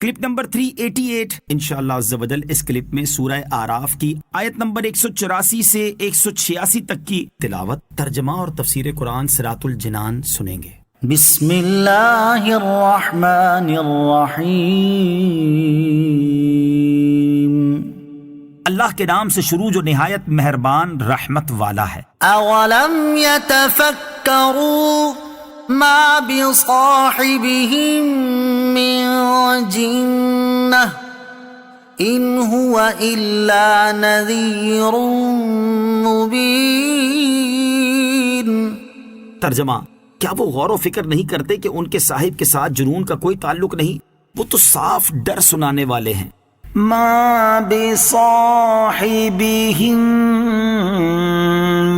Clip number 388 انشاءاللہ عز و جل اس کلپ میں سورہ آراف کی آیت نمبر 184 سے 186 تک کی تلاوت، ترجمہ اور تفسیر قرآن صراط الجنان سنیں گے۔ بسم اللہ الرحمن الرحیم، اللہ کے نام سے شروع جو نہایت مہربان رحمت والا ہے۔ اولم یتفکروا ما بصاحبهم من جنہ ان هو الا نذیر مبین۔ ترجمہ، کیا وہ غور و فکر نہیں کرتے کہ ان کے صاحب کے ساتھ جنون کا کوئی تعلق نہیں، وہ تو صاف ڈر سنانے والے ہیں۔ ما بصاحبهم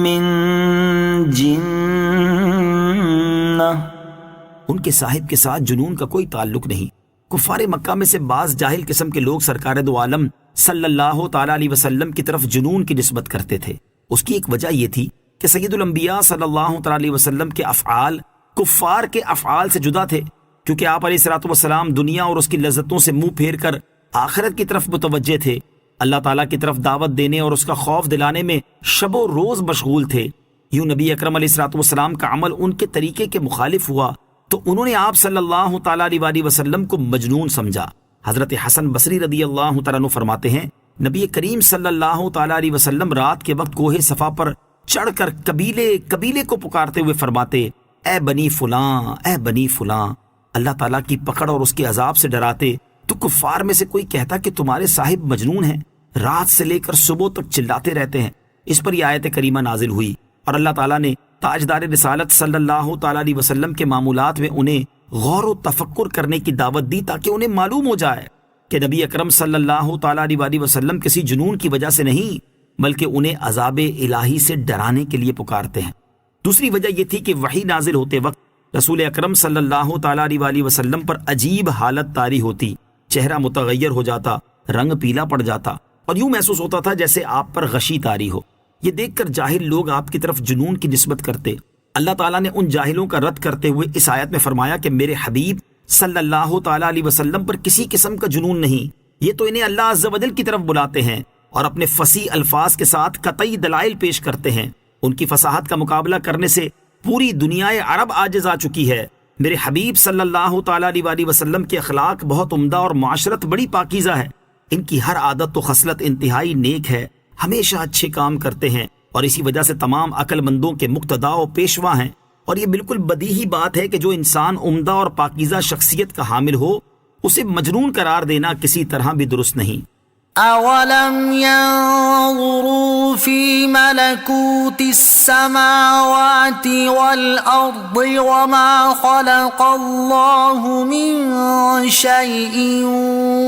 من جنہ، ان کے صاحب کے ساتھ جنون کا کوئی تعلق نہیں۔ کفار مکہ میں سے بعض جاہل قسم کے لوگ سرکار دو عالم صلی اللہ تعالی علیہ وسلم کی طرف جنون کی نسبت کرتے تھے۔ اس کی ایک وجہ یہ تھی کہ سید الانبیاء صلی اللہ تعالی علیہ وسلم کے افعال کفار کے افعال سے جدا تھے، کیونکہ آپ علیہ الصلوۃ والسلام دنیا اور اس کی لذتوں سے منہ پھیر کر آخرت کی طرف متوجہ تھے، اللہ تعالیٰ کی طرف دعوت دینے اور اس کا خوف دلانے میں شب و روز مشغول تھے۔ یوں نبی اکرم علیہ الصلوۃ والسلام کا عمل ان کے طریقے کے مخالف ہوا تو انہوں نے آپ صلی اللہ تعالیٰ علیہ وسلم کو مجنون سمجھا۔ حضرت حسن بصری رضی اللہ تعالیٰ عنہ فرماتے ہیں، نبی کریم صلی اللہ تعالیٰ علیہ وسلم رات کے وقت کوہ صفا پر چڑھ کر قبیلے کو پکارتے ہوئے فرماتے، اے بنی فلاں، اے بنی فلاں، اللہ تعالیٰ کی پکڑ اور اس کے عذاب سے ڈراتے۔ تو کفار میں سے کوئی کہتا کہ تمہارے صاحب مجنون ہیں، رات سے لے کر صبح تک چلاتے رہتے ہیں۔ اس پر یہ آیت کریمہ نازل ہوئی اور اللہ تعالیٰ نے تاجدار رسالت صلی اللہ تعالیٰ علیہ وسلم کے معمولات میں انہیں غور و تفکر کرنے کی دعوت دی تاکہ انہیں معلوم ہو جائے کہ نبی اکرم صلی اللہ تعالیٰ علیہ وسلم کسی جنون کی وجہ سے نہیں بلکہ انہیں عذاب الہی سے ڈرانے کے لیے پکارتے ہیں۔ دوسری وجہ یہ تھی کہ وحی نازل ہوتے وقت رسول اکرم صلی اللہ تعالیٰ علیہ وسلم پر عجیب حالت طاری ہوتی، چہرہ متغیر ہو جاتا، رنگ پیلا پڑ جاتا اور یوں محسوس ہوتا تھا جیسے آپ پر غشی طاری ہو۔ یہ دیکھ کر جاہل لوگ آپ کی طرف جنون کی نسبت کرتے۔ اللہ تعالیٰ نے ان جاہلوں کا رد کرتے ہوئے اس آیت میں فرمایا کہ میرے حبیب صلی اللہ تعالیٰ علیہ وسلم پر کسی قسم کا جنون نہیں، یہ تو انہیں اللہ عز و جل کی طرف بلاتے ہیں اور اپنے فصیح الفاظ کے ساتھ قطعی دلائل پیش کرتے ہیں۔ ان کی فصاحت کا مقابلہ کرنے سے پوری دنیا عرب عاجز آ چکی ہے۔ میرے حبیب صلی اللہ تعالیٰ علیہ وسلم کے اخلاق بہت عمدہ اور معاشرت بڑی پاکیزہ ہے، ان کی ہر عادت و خصلت انتہائی نیک ہے، ہمیشہ اچھے کام کرتے ہیں اور اسی وجہ سے تمام عقل مندوں کے مقتدا و پیشوا ہیں۔ اور یہ بالکل بدیہی بات ہے کہ جو انسان عمدہ اور پاکیزہ شخصیت کا حامل ہو اسے مجنون قرار دینا کسی طرح بھی درست نہیں۔ اولم ينظروا في ملكوت السماوات والارض وما خلق الله من شيء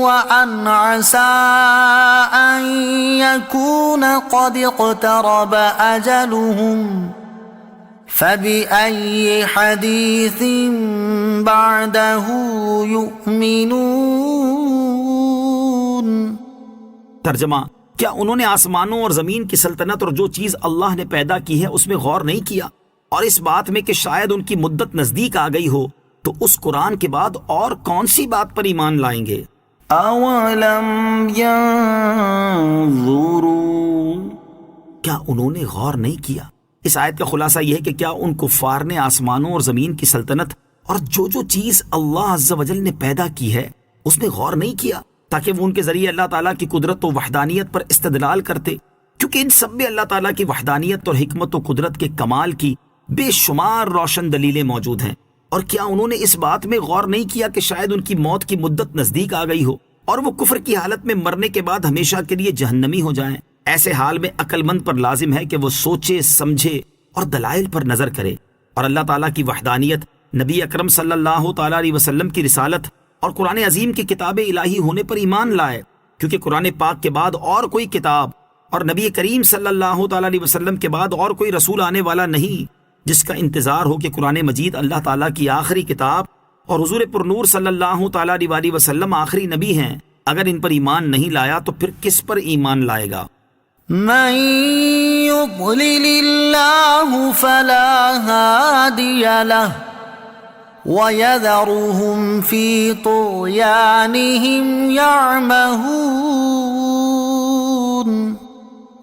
وان عسى ان يكون قد اقترب اجلهم فبأي حديث بعده يؤمنون۔ ترجمہ، کیا انہوں نے آسمانوں اور زمین کی سلطنت اور جو چیز اللہ نے پیدا کی ہے اس میں غور نہیں کیا اور اس بات میں کہ شاید ان کی مدت نزدیک آ گئی ہو تو اس قرآن کے بعد اور کون سی بات پر ایمان لائیں گے؟ اولم ينظروا، کیا انہوں نے غور نہیں کیا؟ اس آیت کا خلاصہ یہ ہے کہ کیا ان کفار نے آسمانوں اور زمین کی سلطنت اور جو چیز اللہ عز و جل نے پیدا کی ہے اس میں غور نہیں کیا تاکہ وہ ان کے ذریعے اللہ تعالیٰ کی قدرت و وحدانیت پر استدلال کرتے، کیونکہ ان سب میں اللہ تعالیٰ کی وحدانیت اور حکمت و قدرت کے کمال کی بے شمار روشن دلیلیں موجود ہیں۔ اور کیا انہوں نے اس بات میں غور نہیں کیا کہ شاید ان کی موت کی مدت نزدیک آ گئی ہو اور وہ کفر کی حالت میں مرنے کے بعد ہمیشہ کے لیے جہنمی ہو جائیں؟ ایسے حال میں عقل مند پر لازم ہے کہ وہ سوچے سمجھے اور دلائل پر نظر کرے اور اللہ تعالیٰ کی وحدانیت، نبی اکرم صلی اللہ تعالیٰ علیہ وسلم کی رسالت اور قرآن عظیم کی کتاب الہی ہونے پر ایمان لائے، کیونکہ قرآن پاک کے بعد اور کوئی کتاب اور نبی کریم صلی اللہ تعالیٰ علیہ وسلم کے بعد اور کوئی رسول آنے والا نہیں جس کا انتظار ہو کہ قرآن مجید اللہ تعالیٰ کی آخری کتاب اور حضور پرنور صلی اللہ تعالیٰ علیہ وسلم آخری نبی ہیں۔ اگر ان پر ایمان نہیں لایا تو پھر کس پر ایمان لائے گا؟ من يضلل الله فلا هادي له وَيَذَرُهُمْ فِي طُغْيَانِهِمْ يَعْمَهُونَ۔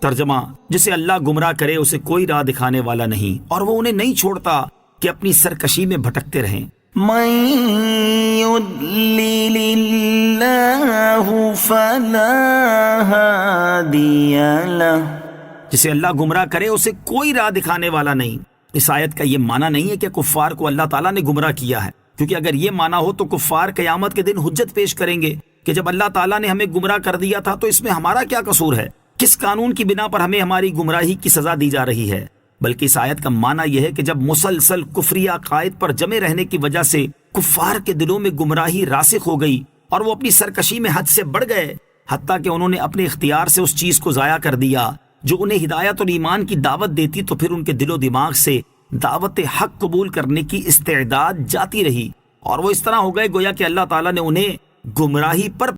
ترجمہ: جسے اللہ گمراہ کرے اسے کوئی راہ دکھانے والا نہیں، اور وہ انہیں نہیں چھوڑتا کہ اپنی سرکشی میں بھٹکتے رہیں۔ مَن يُضْلِلِ اللَّهُ فَلَا هَادِيَ لَهُ۔ جسے اللہ گمراہ کرے اسے کوئی راہ دکھانے والا نہیں۔ اس آیت کا یہ معنی نہیں ہے کہ کفار کو اللہ تعالیٰ نے گمراہ کیا ہے، کیونکہ اگر یہ معنی ہو تو کفار قیامت کے دن حجت پیش کریں گے کہ جب اللہ تعالیٰ نے ہمیں گمراہ کر دیا تھا تو اس میں ہمارا کیا قصور ہے، کس قانون کی بنا پر ہمیں ہماری گمراہی کی سزا دی جا رہی ہے۔ بلکہ اس آیت کا معنی یہ ہے کہ جب مسلسل کفری عقائد پر جمے رہنے کی وجہ سے کفار کے دلوں میں گمراہی راسخ ہو گئی اور وہ اپنی سرکشی میں حد سے بڑھ گئے، حتیٰ کہ انہوں نے اپنے اختیار سے اس چیز کو ضائع کر دیا جو انہیں ہدایت اور ایمان کی دعوت دیتی، تو پھر ان کے دل و دماغ سے دعوت حق قبول کرنے کی استعداد جاتی رہی، اور وہ اس طرح ہو گئے گویا کہ اللہ تعالیٰ نے انہیں گمراہی پر